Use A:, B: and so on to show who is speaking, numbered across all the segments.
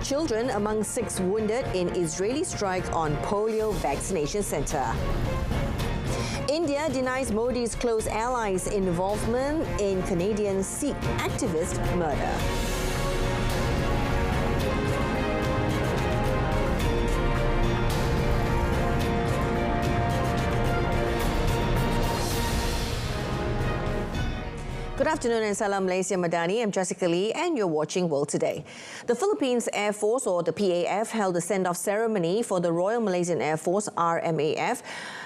A: children among 6 wounded in Israeli strike on polio vaccination center. India denies Modi's close allies' involvement in Canadian Sikh activist murder. Good afternoon and salam Malaysia Madani. I'm Jessica Lee and you're watching World Today. The Philippines Air Force, or the PAF, held a send-off ceremony for the Royal Malaysian Air Force, RMAF,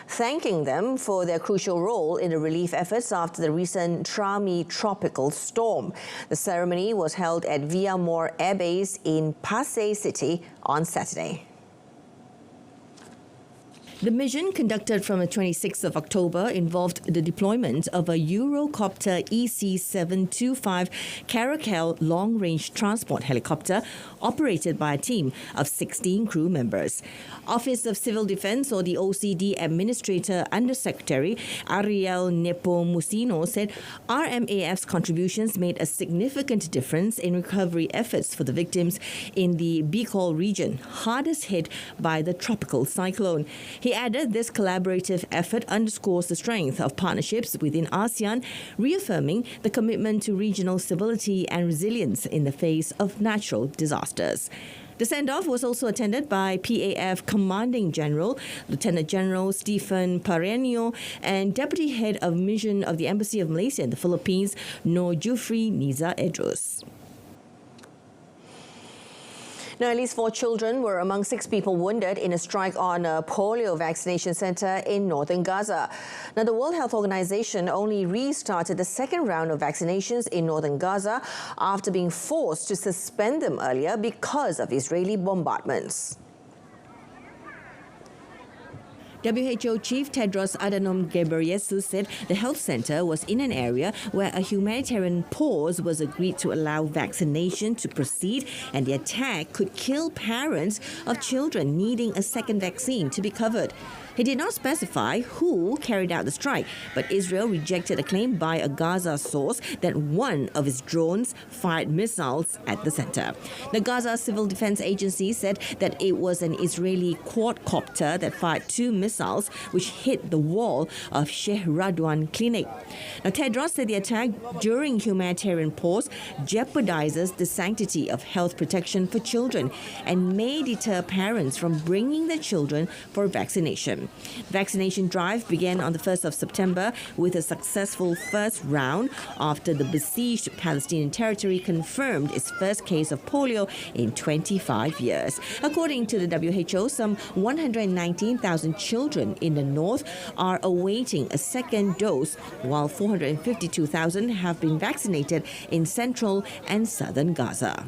A: thanking them for their crucial role in the relief efforts after the recent Terima tropical storm. The ceremony was held at Viamor Air Base in Pasay City on Saturday. The mission, conducted from the 26th of October, involved the deployment of a Eurocopter EC-725 Caracal long-range transport helicopter operated by a team of 16 crew members. Office of Civil Defence, or the OCD Administrator Undersecretary Ariel Nepomuceno, said RMAF's contributions made a significant difference in recovery efforts for the victims in the Bicol region, hardest hit by the tropical cyclone. He added this collaborative effort underscores the strength of partnerships within ASEAN, reaffirming the commitment to regional stability and resilience in the face of natural disasters. The send-off was also attended by PAF Commanding General, Lieutenant General Stephen Pareño, and Deputy Head of Mission of the Embassy of Malaysia in the Philippines, Nur Jufri Niza Edrus. Now, at least 4 children were among 6 people wounded in a strike on a polio vaccination center in northern Gaza. Now, the World Health Organization only restarted the second round of vaccinations in northern Gaza after being forced to suspend them earlier because of Israeli bombardments. WHO Chief Tedros Adhanom Ghebreyesus said the health center was in an area where a humanitarian pause was agreed to allow vaccination to proceed, and the attack could kill parents of children needing a second vaccine to be covered. He did not specify who carried out the strike, but Israel rejected a claim by a Gaza source that one of its drones fired missiles at the center. The Gaza Civil Defense Agency said that it was an Israeli quadcopter that fired 2 missiles which hit the wall of Sheikh Radwan Clinic. Now, Tedros said the attack during humanitarian pause jeopardizes the sanctity of health protection for children and may deter parents from bringing their children for vaccination. The vaccination drive began on the 1st of September with a successful first round after the besieged Palestinian territory confirmed its first case of polio in 25 years. According to the WHO, some 119,000 children in the north are awaiting a second dose, while 452,000 have been vaccinated in central and southern Gaza.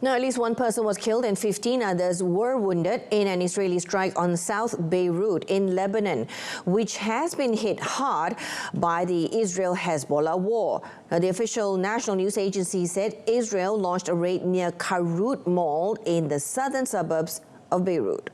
A: Now, at least 1 person was killed and 15 others were wounded in an Israeli strike on South Beirut in Lebanon, which has been hit hard by the Israel-Hezbollah war. Now, the official national news agency said Israel launched a raid near Karut Mall in the southern suburbs of Beirut.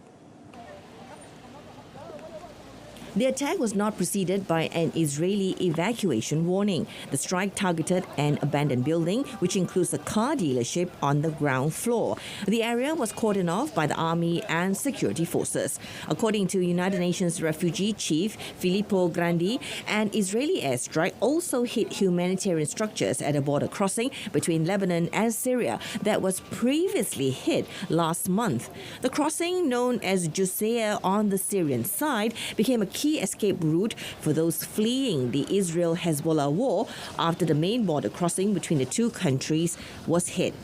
A: The attack was not preceded by an Israeli evacuation warning. The strike targeted an abandoned building, which includes a car dealership on the ground floor. The area was cordoned off by the army and security forces. According to United Nations Refugee Chief Filippo Grandi, an Israeli airstrike also hit humanitarian structures at a border crossing between Lebanon and Syria that was previously hit last month. The crossing, known as Jusea on the Syrian side, became a key escape route for those fleeing the Israel-Hezbollah war after the main border crossing between the two countries was hit.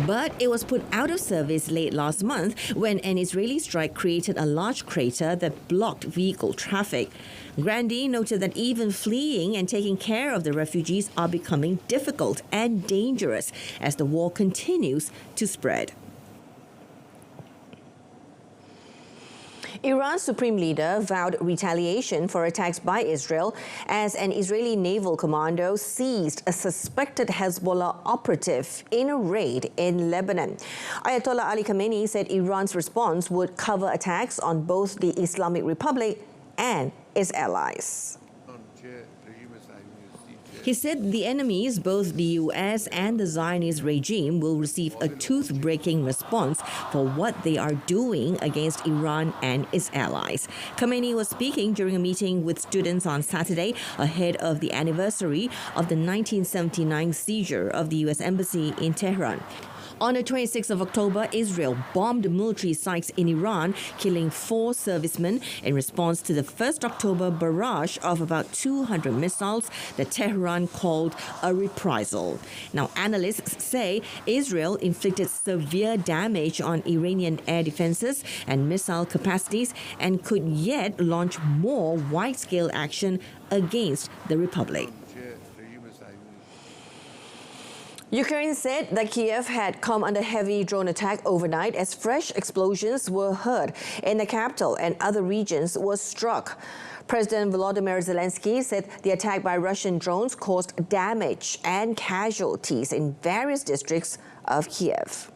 A: But it was put out of service late last month when an Israeli strike created a large crater that blocked vehicle traffic. Grandi noted that even fleeing and taking care of the refugees are becoming difficult and dangerous as the war continues to spread. Iran's supreme leader vowed retaliation for attacks by Israel as an Israeli naval commando seized a suspected Hezbollah operative in a raid in Lebanon. Ayatollah Ali Khamenei said Iran's response would cover attacks on both the Islamic Republic and its allies. He said the enemies, both the US and the Zionist regime, will receive a tooth-breaking response for what they are doing against Iran and its allies. Khamenei was speaking during a meeting with students on Saturday ahead of the anniversary of the 1979 seizure of the US Embassy in Tehran. On the 26th of October, Israel bombed military sites in Iran, killing 4 servicemen in response to the 1st October barrage of about 200 missiles that Tehran called a reprisal. Now, analysts say Israel inflicted severe damage on Iranian air defenses and missile capacities and could yet launch more wide-scale action against the Republic. Ukraine said that Kiev had come under heavy drone attack overnight as fresh explosions were heard in the capital and other regions were struck. President Volodymyr Zelensky said the attack by Russian drones caused damage and casualties in various districts of Kiev.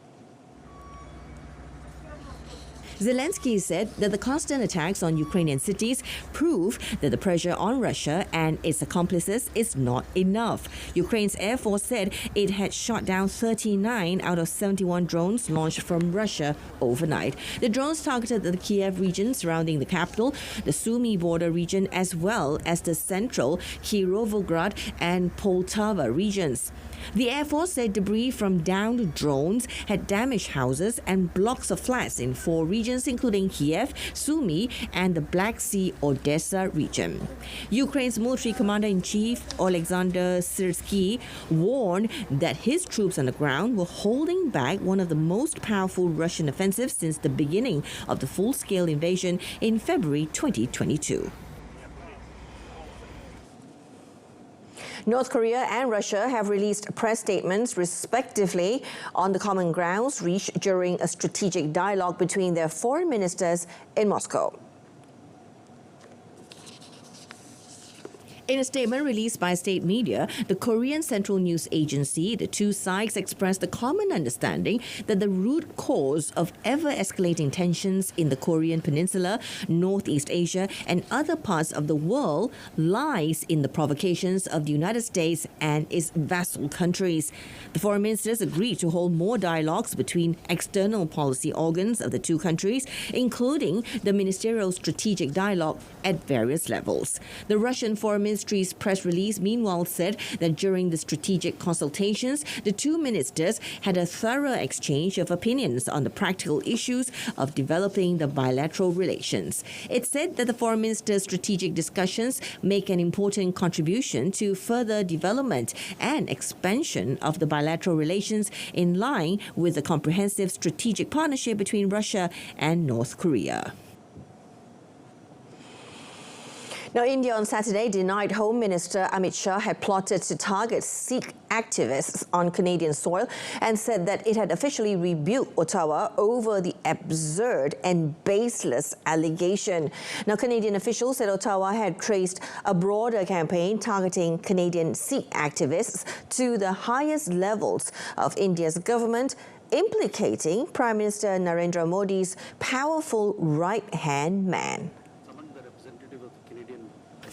A: Zelensky said that the constant attacks on Ukrainian cities prove that the pressure on Russia and its accomplices is not enough. Ukraine's Air Force said it had shot down 39 out of 71 drones launched from Russia overnight. The drones targeted the Kiev region surrounding the capital, the Sumy border region, as well as the central Kirovograd and Poltava regions. The Air Force said debris from downed drones had damaged houses and blocks of flats in 4 regions, including Kiev, Sumy, and the Black Sea Odessa region. Ukraine's military commander-in-chief, Alexander Syrsky, warned that his troops on the ground were holding back one of the most powerful Russian offensives since the beginning of the full-scale invasion in February 2022. North Korea and Russia have released press statements, respectively, on the common grounds reached during a strategic dialogue between their foreign ministers in Moscow. In a statement released by state media, the Korean Central News Agency, the two sides expressed the common understanding that the root cause of ever-escalating tensions in the Korean Peninsula, Northeast Asia, and other parts of the world lies in the provocations of the United States and its vassal countries. The foreign ministers agreed to hold more dialogues between external policy organs of the two countries, including the Ministerial Strategic Dialogue at various levels. The Russian Foreign Ministry's press release, meanwhile, said that during the strategic consultations, the two ministers had a thorough exchange of opinions on the practical issues of developing the bilateral relations. It said that the foreign ministers' strategic discussions make an important contribution to further development and expansion of the bilateral relations in line with the comprehensive strategic partnership between Russia and North Korea. Now, India on Saturday denied Home Minister Amit Shah had plotted to target Sikh activists on Canadian soil and said that it had officially rebuked Ottawa over the absurd and baseless allegation. Now, Canadian officials said Ottawa had traced a broader campaign targeting Canadian Sikh activists to the highest levels of India's government, implicating Prime Minister Narendra Modi's powerful right-hand man.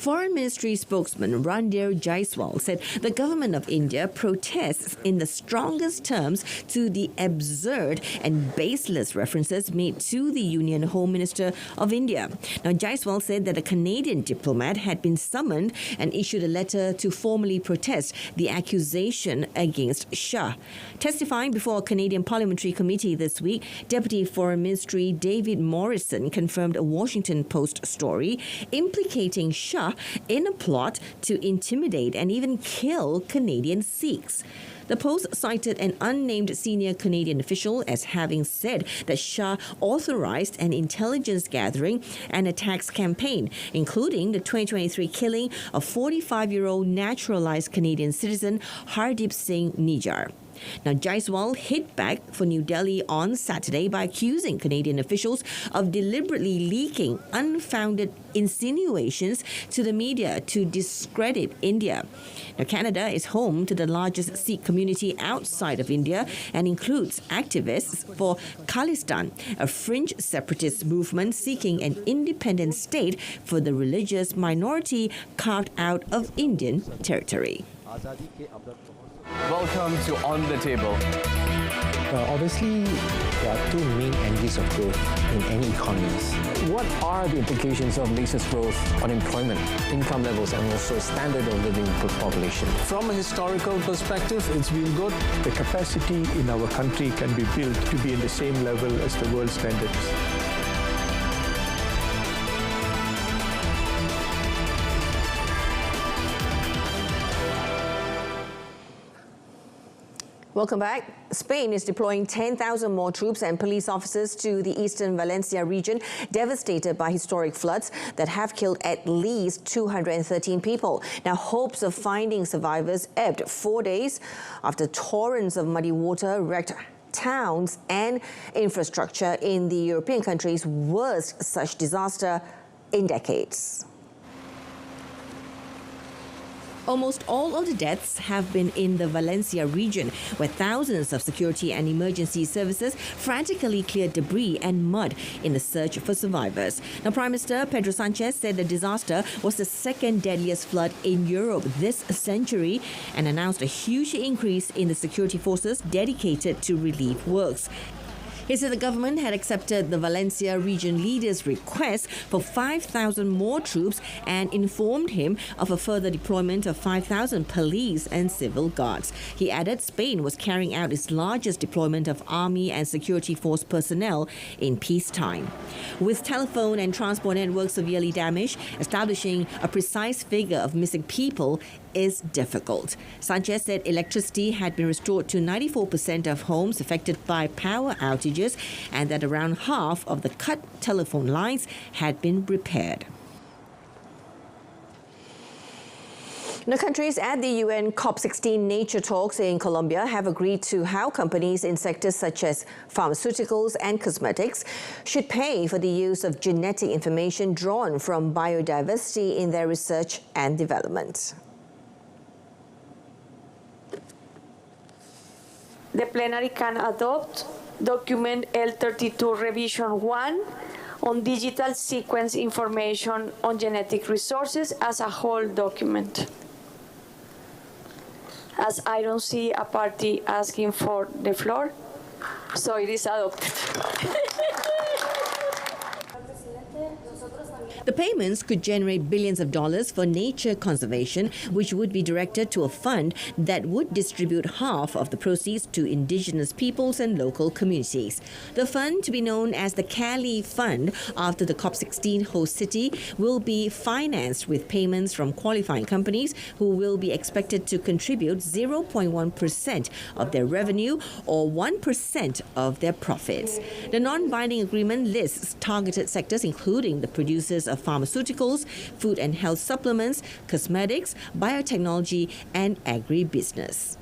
A: Foreign Ministry spokesman Randir Jaiswal said the government of India protests in the strongest terms to the absurd and baseless references made to the Union Home Minister of India. Now, Jaiswal said that a Canadian diplomat had been summoned and issued a letter to formally protest the accusation against Shah. Testifying before a Canadian Parliamentary Committee this week, Deputy Foreign Ministry David Morrison confirmed a Washington Post story implicating Shah in a plot to intimidate and even kill Canadian Sikhs. The Post cited an unnamed senior Canadian official as having said that Shah authorized an intelligence gathering and attacks campaign, including the 2023 killing of 45-year-old naturalized Canadian citizen Hardeep Singh Nijjar. Now, Jaiswal hit back for New Delhi on Saturday by accusing Canadian officials of deliberately leaking unfounded insinuations to the media to discredit India. Now, Canada is home to the largest Sikh community outside of India and includes activists for Khalistan, a fringe separatist movement seeking an independent state for the religious minority carved out of Indian territory.
B: Welcome to On the Table.
C: Obviously, there are two main engines of growth in any economies.
D: What are the implications of Malaysia's growth on employment, income levels, and also standard of living per population?
E: From a historical perspective, it's been good.
F: The capacity in our country can be built to be in the same level as the world standards.
A: Welcome back. Spain is deploying 10,000 more troops and police officers to the eastern Valencia region, devastated by historic floods that have killed at least 213 people. Now, hopes of finding survivors ebbed 4 days after torrents of muddy water wrecked towns and infrastructure in the European country's worst such disaster in decades. Almost all of the deaths have been in the Valencia region, where thousands of security and emergency services frantically cleared debris and mud in the search for survivors. Now, Prime Minister Pedro Sanchez said the disaster was the second deadliest flood in Europe this century and announced a huge increase in the security forces dedicated to relief works. He said the government had accepted the Valencia region leader's request for 5,000 more troops and informed him of a further deployment of 5,000 police and civil guards. He added Spain was carrying out its largest deployment of army and security force personnel in peacetime. With telephone and transport networks severely damaged, establishing a precise figure of missing people is difficult. Sanchez said electricity had been restored to 94% of homes affected by power outages and that around half of the cut telephone lines had been repaired. The countries at the UN COP16 nature talks in Colombia have agreed to how companies in sectors such as pharmaceuticals and cosmetics should pay for the use of genetic information drawn from biodiversity in their research and development.
G: The plenary can adopt document L32 revision 1 on digital sequence information on genetic resources as a whole document. As I don't see a party asking for the floor, so it is adopted.
A: The payments could generate billions of dollars for nature conservation, which would be directed to a fund that would distribute half of the proceeds to indigenous peoples and local communities. The fund, to be known as the Cali Fund after the COP16 host city, will be financed with payments from qualifying companies who will be expected to contribute 0.1% of their revenue or 1% of their profits. The non-binding agreement lists targeted sectors including the producers of pharmaceuticals, food and health supplements, cosmetics, biotechnology, and agribusiness.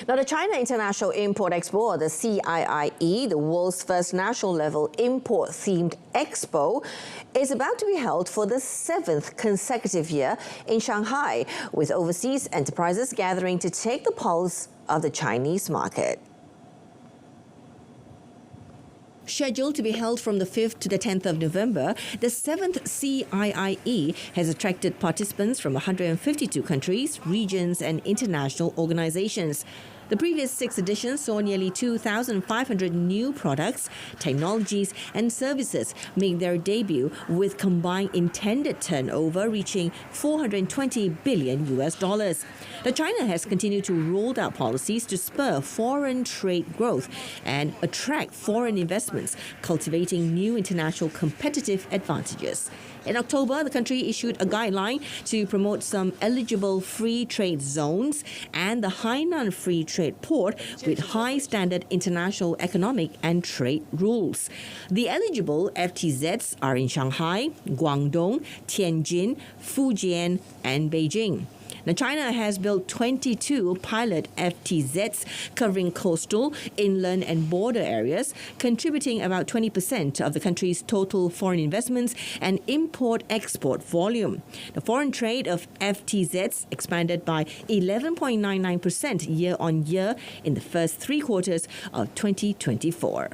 A: Now, the China International Import Expo, or the CIIE, the world's first national-level import-themed expo, is about to be held for the 7th consecutive year in Shanghai, with overseas enterprises gathering to take the pulse of the Chinese market. Scheduled to be held from the 5th to the 10th of November, the 7th CIIE has attracted participants from 152 countries, regions, and international organizations. The previous 6 editions saw nearly 2,500 new products, technologies, and services make their debut, with combined intended turnover reaching $420 billion. Now, China has continued to roll out policies to spur foreign trade growth and attract foreign investments, cultivating new international competitive advantages. In October, the country issued a guideline to promote some eligible free trade zones and the Hainan Free Trade Port with high standard international economic and trade rules. The eligible FTZs are in Shanghai, Guangdong, Tianjin, Fujian, and Beijing. Now, China has built 22 pilot FTZs covering coastal, inland and border areas, contributing about 20% of the country's total foreign investments and import-export volume. The foreign trade of FTZs expanded by 11.99% year-on-year in the first 3 quarters of 2024.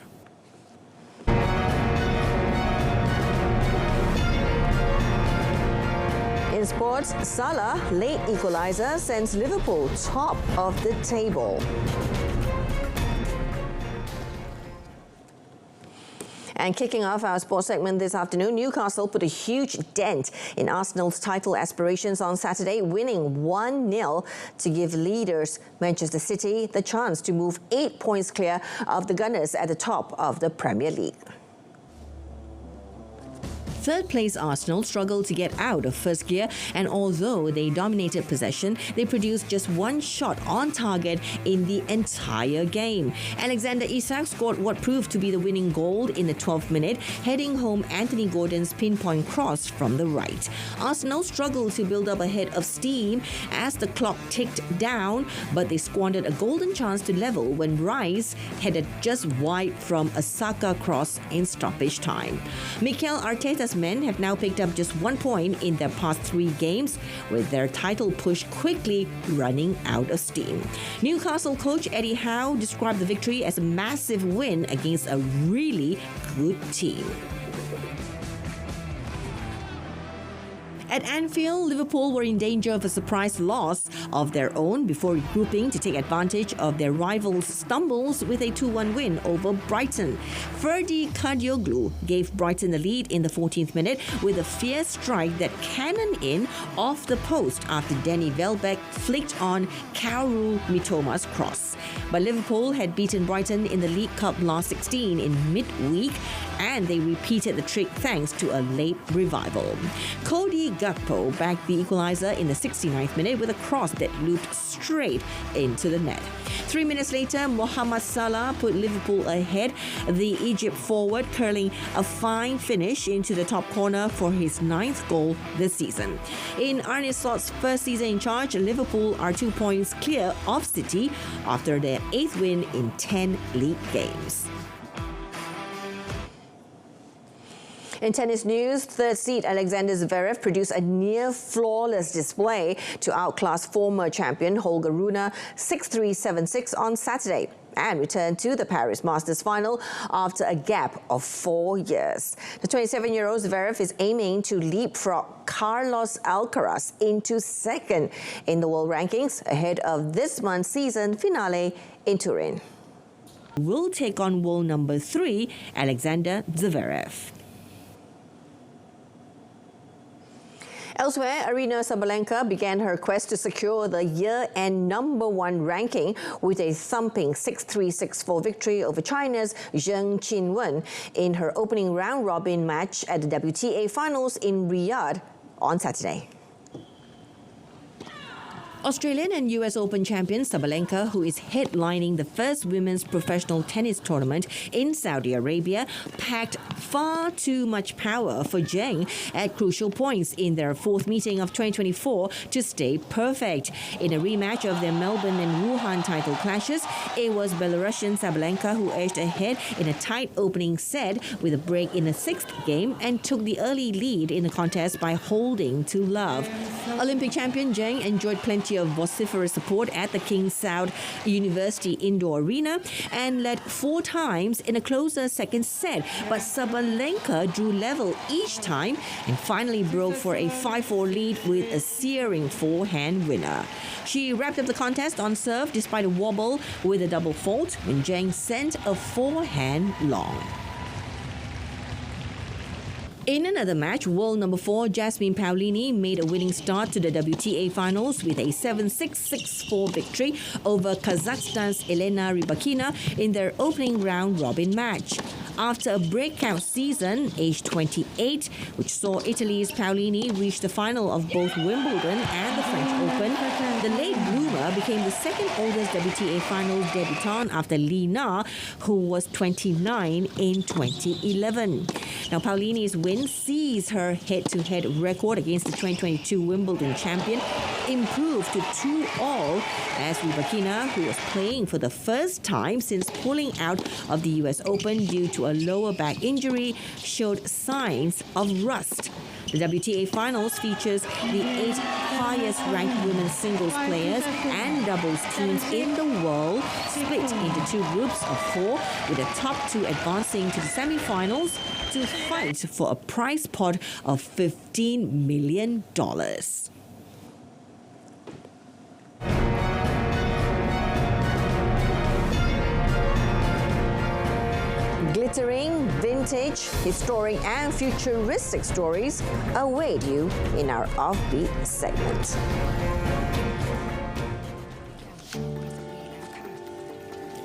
A: In sports, Salah, late equaliser, sends Liverpool top of the table. And kicking off our sports segment this afternoon, Newcastle put a huge dent in Arsenal's title aspirations on Saturday, winning 1-0 to give leaders Manchester City the chance to move 8 points clear of the Gunners at the top of the Premier League. Third-place Arsenal struggled to get out of first gear, and although they dominated possession, they produced just one shot on target in the entire game. Alexander Isak scored what proved to be the winning goal in the 12th minute, heading home Anthony Gordon's pinpoint cross from the right. Arsenal struggled to build up a head of steam as the clock ticked down, but they squandered a golden chance to level when Rice headed just wide from a Saka cross in stoppage time. Mikel Arteta's men have now picked up just 1 point in their past 3 games, with their title push quickly running out of steam. Newcastle coach Eddie Howe described the victory as a massive win against a really good team. At Anfield, Liverpool were in danger of a surprise loss of their own before regrouping to take advantage of their rivals' stumbles with a 2-1 win over Brighton. Ferdi Kadioglu gave Brighton the lead in the 14th minute with a fierce strike that cannoned in off the post after Danny Welbeck flicked on Kaoru Mitoma's cross. But Liverpool had beaten Brighton in the League Cup last 16 in midweek, and they repeated the trick thanks to a late revival. Cody Gakpo backed the equaliser in the 69th minute with a cross that looped straight into the net. 3 minutes later, Mohamed Salah put Liverpool ahead, the Egypt forward curling a fine finish into the top corner for his 9th goal this season. In Arne Slot's first season in charge, Liverpool are 2 points clear of City after their 8th win in 10 league games. In tennis news, third seed Alexander Zverev produced a near-flawless display to outclass former champion Holger Rune 6-3, 7-6 on Saturday and returned to the Paris Masters final after a gap of 4 years. The 27-year-old Zverev is aiming to leapfrog Carlos Alcaraz into second in the world rankings ahead of this month's season finale in Turin. Will take on world number 3, Alexander Zverev. Elsewhere, Aryna Sabalenka began her quest to secure the year-end #1 ranking with a thumping 6-3, 6-4 victory over China's Zheng Qinwen in her opening round-robin match at the WTA Finals in Riyadh on Saturday. Australian and US Open champion Sabalenka, who is headlining the first women's professional tennis tournament in Saudi Arabia, packed far too much power for Zheng at crucial points in their 4th meeting of 2024 to stay perfect. In a rematch of their Melbourne and Wuhan title clashes, it was Belarusian Sabalenka who edged ahead in a tight opening set with a break in the 6th game and took the early lead in the contest by holding to love. Olympic champion Zheng enjoyed plenty of vociferous support at the King Saud University Indoor Arena and led 4 times in a closer second set, but Sabalenka drew level each time and finally broke for a 5-4 lead with a searing forehand winner. She wrapped up the contest on serve despite a wobble with a double fault when Zheng sent a forehand long. In another match, world number 4 Jasmine Paolini made a winning start to the WTA Finals with a 7-6, 6-4 victory over Kazakhstan's Elena Rybakina in their opening round-robin match. After a breakout season, aged 28, which saw Italy's Paolini reach the final of both Wimbledon and the French Open, the late bloomer became the second oldest WTA Finals debutant after Li Na, who was 29 in 2011. Now, Paolini's win sees her head-to-head record against the 2022 Wimbledon champion improved to 2-all as Rybakina, who was playing for the first time since pulling out of the US Open due to a lower back injury, showed signs of rust. The WTA Finals features the 8 highest-ranked women's singles players and doubles teams in the world, split into 2 groups of 4, with the top 2 advancing to the semi-finals to fight for a prize pot of $15 million. Glittering, vintage, historic and futuristic stories await you in our Offbeat segment.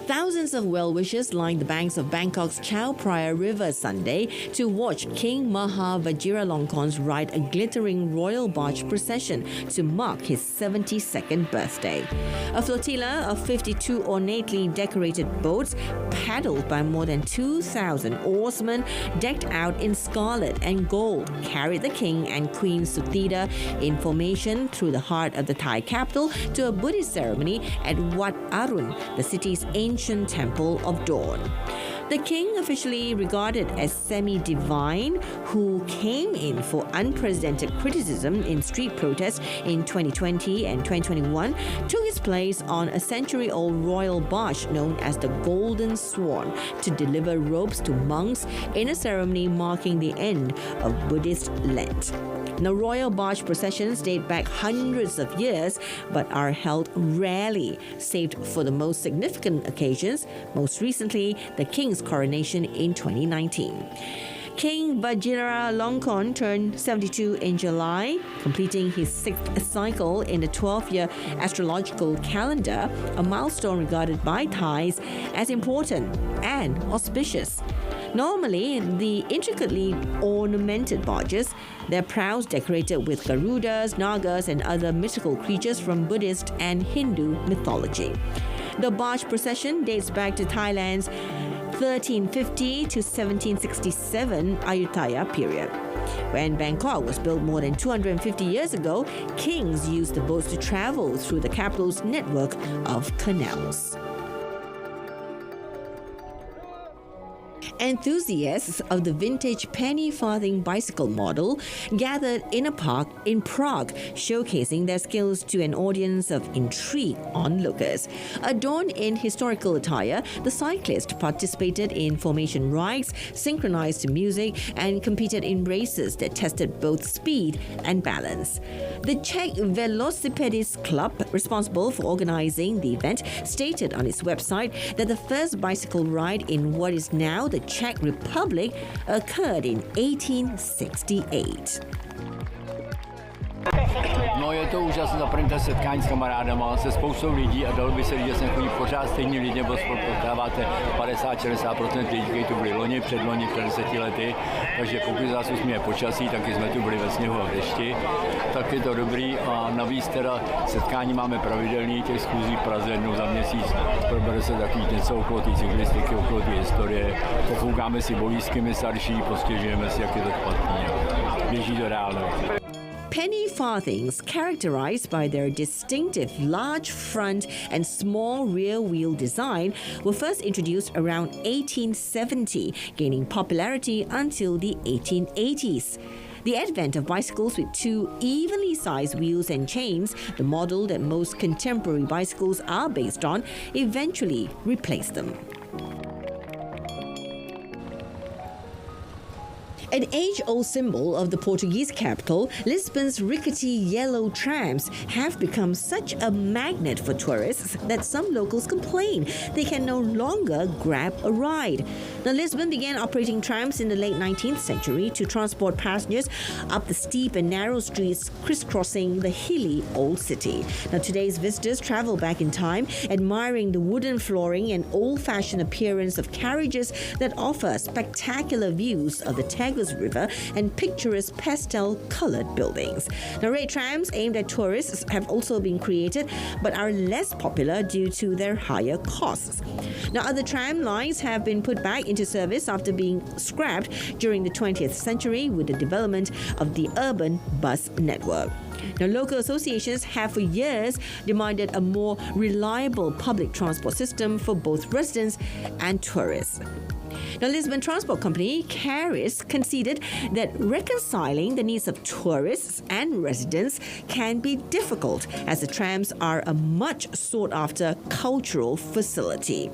A: Thousands of well-wishers lined the banks of Bangkok's Chao Phraya River Sunday to watch King Maha Vajiralongkorn's ride a glittering royal barge procession to mark his 72nd birthday. A flotilla of 52 ornately decorated boats, paddled by more than 2,000 oarsmen decked out in scarlet and gold, carried the King and Queen Suthida in formation through the heart of the Thai capital to a Buddhist ceremony at Wat Arun, the city's ancient temple of dawn. The king, officially regarded as semi-divine, who came in for unprecedented criticism in street protests in 2020 and 2021, took his place on a century-old royal barge known as the Golden Swan to deliver robes to monks in a ceremony marking the end of Buddhist Lent. Now, royal barge processions date back hundreds of years, but are held rarely, saved for the most significant occasions, most recently the king's coronation in 2019. King Vajiralongkorn turned 72 in July, completing his 6th cycle in the 12-year astrological calendar, a milestone regarded by Thais as important and auspicious. Normally, the intricately ornamented barges, their prows decorated with Garudas, Nagas and other mythical creatures from Buddhist and Hindu mythology. The barge procession dates back to Thailand's 1350 to 1767 Ayutthaya period. When Bangkok was built more than 250 years ago, kings used the boats to travel through the capital's network of canals. Enthusiasts of the vintage penny farthing bicycle model gathered in a park in Prague, showcasing their skills to an audience of intrigued onlookers. Adorned in historical attire, the cyclists participated in formation rides, synchronized to music, and competed in races that tested both speed and balance. The Czech Velocipedist Club, responsible for organizing the event, stated on its website that the first bicycle ride in what is now the Czech Republic occurred in 1868.
H: No, je to úžasné, za první setkání s kamarádama, se spoustou lidí a dalo by se říct, že sem chodí pořád stejní lidi, nebo potkáváte 50-60% lidí, kteří tu byli loni, předloni, před 10 lety, takže pokud zás usměje počasí, taky jsme tu byli ve sněhu a v dešti, tak je to dobrý a navíc teda setkání máme pravidelný, těch schůzí v Praze jednou za měsíc, probere se takový něco okolo té cyklistiky, okolo té historie, pofoukáme si bolízky starší, postěžujeme si, jak je to špatný a běží to reálně.
A: Penny farthings, characterized by their distinctive large front and small rear wheel design, were first introduced around 1870, gaining popularity until the 1880s. The advent of bicycles with 2 evenly sized wheels and chains, the model that most contemporary bicycles are based on, eventually replaced them. An age-old symbol of the Portuguese capital, Lisbon's rickety yellow trams have become such a magnet for tourists that some locals complain they can no longer grab a ride. Now, Lisbon began operating trams in the late 19th century to transport passengers up the steep and narrow streets crisscrossing the hilly old city. Now, today's visitors travel back in time, admiring the wooden flooring and old-fashioned appearance of carriages that offer spectacular views of the Tagus River and picturesque pastel-colored buildings. Now, red trams aimed at tourists have also been created, but are less popular due to their higher costs. Now, other tram lines have been put back into service after being scrapped during the 20th century with the development of the urban bus network. Now, local associations have for years demanded a more reliable public transport system for both residents and tourists. Now, Lisbon Transport Company, Caris, conceded that reconciling the needs of tourists and residents can be difficult, as the trams are a much sought-after cultural facility.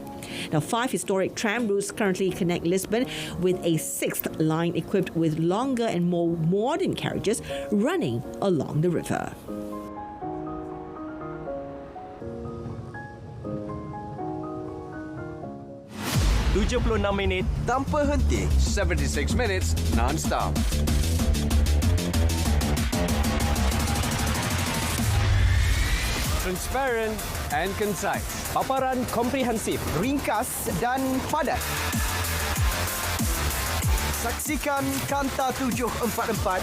A: Now, 5 historic tram routes currently connect Lisbon, with a 6th line equipped with longer and more modern carriages running along the river.
I: minit tanpa henti.
B: 76 minutes non-stop.
I: Transparent and concise. Paparan komprehensif,
J: ringkas dan padat. Saksikan Kanta 744,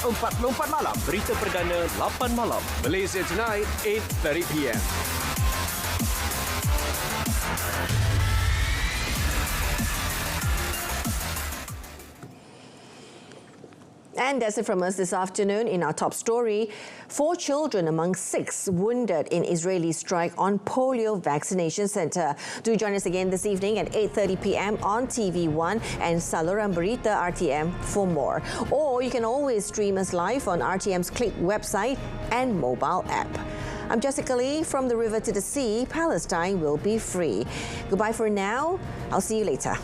J: 7:44 malam.
I: berita perdana 8 malam.
B: Malaysia tonight, 8:30 p.m.
A: And that's it from us this afternoon. In our top story, 4 children among 6 wounded in Israeli strike on polio vaccination centre. Do join us again this evening at 8:30 p.m. on TV1 and saluran Berita RTM for more. Or you can always stream us live on RTM's Click website and mobile app. I'm Jessica Lee. From the river to the sea, Palestine will be free. Goodbye for now. I'll see you later.